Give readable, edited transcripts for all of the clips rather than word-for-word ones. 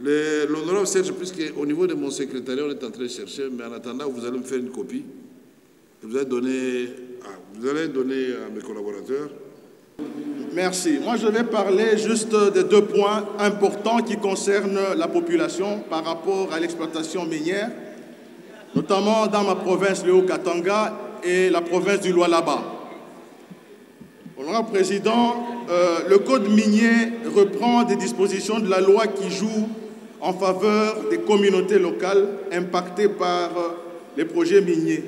L'honorable Serge, puisqu'au niveau de mon secrétariat, on est en train de chercher, mais en attendant, vous allez me faire une copie. Et vous allez donner à mes collaborateurs. Merci. Moi, je vais parler juste de deux points importants qui concernent la population par rapport à l'exploitation minière, notamment dans ma province, le Haut-Katanga, et la province du Lualaba. Honorable Président, le Code minier reprend des dispositions de la loi qui jouent en faveur des communautés locales impactées par les projets miniers.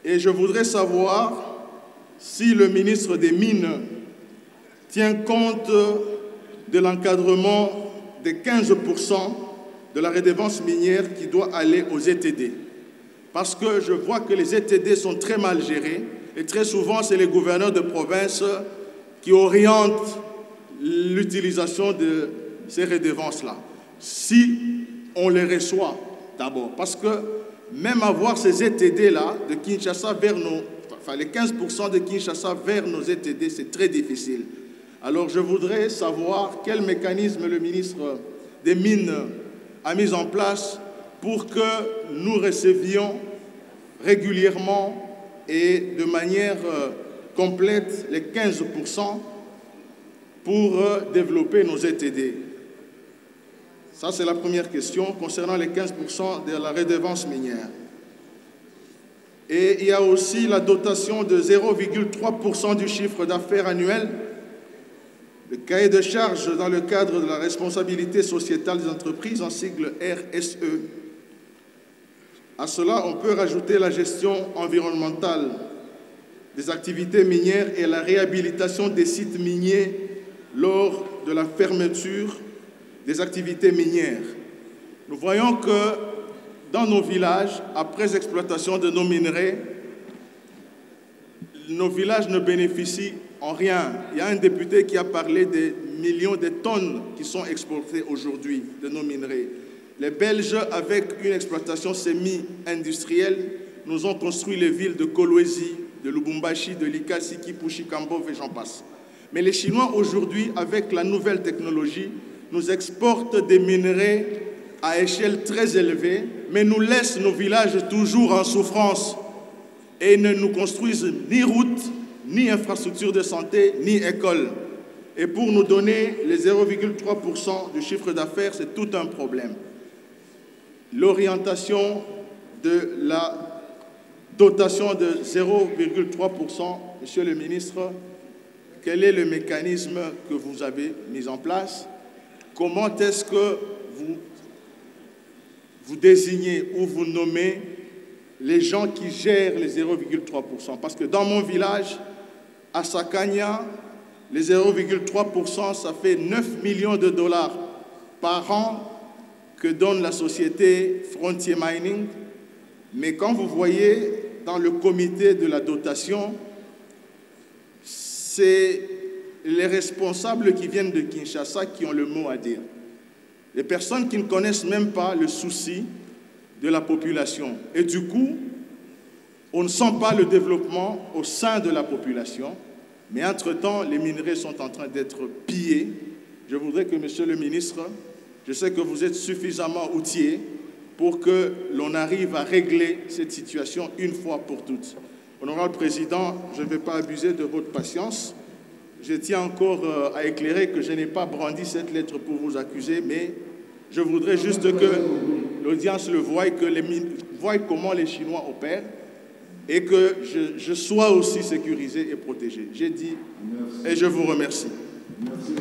Et je voudrais savoir si le ministre des Mines tient compte de l'encadrement des 15% de la redevance minière qui doit aller aux ETD. Parce que je vois que les ETD sont très mal gérés et très souvent, c'est les gouverneurs de province qui orientent l'utilisation de ces redevances-là. Si on les reçoit d'abord, parce que même avoir ces ETD-là de Kinshasa vers les 15% de Kinshasa vers nos ETD, c'est très difficile. Alors je voudrais savoir quel mécanisme le ministre des Mines a mis en place pour que nous recevions régulièrement et de manière complète les 15% pour développer nos ETD. Ça, c'est la première question concernant les 15% de la redevance minière. Et il y a aussi la dotation de 0,3% du chiffre d'affaires annuel, le cahier de charges dans le cadre de la responsabilité sociétale des entreprises, en sigle RSE. À cela, on peut rajouter la gestion environnementale des activités minières et la réhabilitation des sites miniers lors de la fermeture des activités minières. Nous voyons que dans nos villages, après exploitation de nos minerais, nos villages ne bénéficient en rien. Il y a un député qui a parlé des millions de tonnes qui sont exportées aujourd'hui de nos minerais. Les Belges, avec une exploitation semi-industrielle, nous ont construit les villes de Kolwezi, de Lubumbashi, de Likasi, Kipushi, Kambov et j'en passe. Mais les Chinois, aujourd'hui, avec la nouvelle technologie, nous exportent des minerais à échelle très élevée, mais nous laissent nos villages toujours en souffrance et ne nous construisent ni routes, ni infrastructures de santé, ni écoles. Et pour nous donner les 0,3% du chiffre d'affaires, c'est tout un problème. L'orientation de la dotation de 0,3%, Monsieur le ministre, quel est le mécanisme que vous avez mis en place? Comment est-ce que vous désignez ou vous nommez les gens qui gèrent les 0,3%? Parce que dans mon village, à Sakania, les 0,3%, ça fait 9 millions de dollars par an que donne la société Frontier Mining. Mais quand vous voyez dans le comité de la dotation, c'est les responsables qui viennent de Kinshasa qui ont le mot à dire. Les personnes qui ne connaissent même pas le souci de la population. Et du coup, on ne sent pas le développement au sein de la population. Mais entre-temps, les minerais sont en train d'être pillés. Je voudrais que, Monsieur le ministre, je sais que vous êtes suffisamment outillé pour que l'on arrive à régler cette situation une fois pour toutes. Honorable Président, je ne vais pas abuser de votre patience. Je tiens encore à éclairer que je n'ai pas brandi cette lettre pour vous accuser, mais je voudrais juste que l'audience le voie, voie comment les Chinois opèrent et que je sois aussi sécurisé et protégé. J'ai dit et je vous remercie. Merci.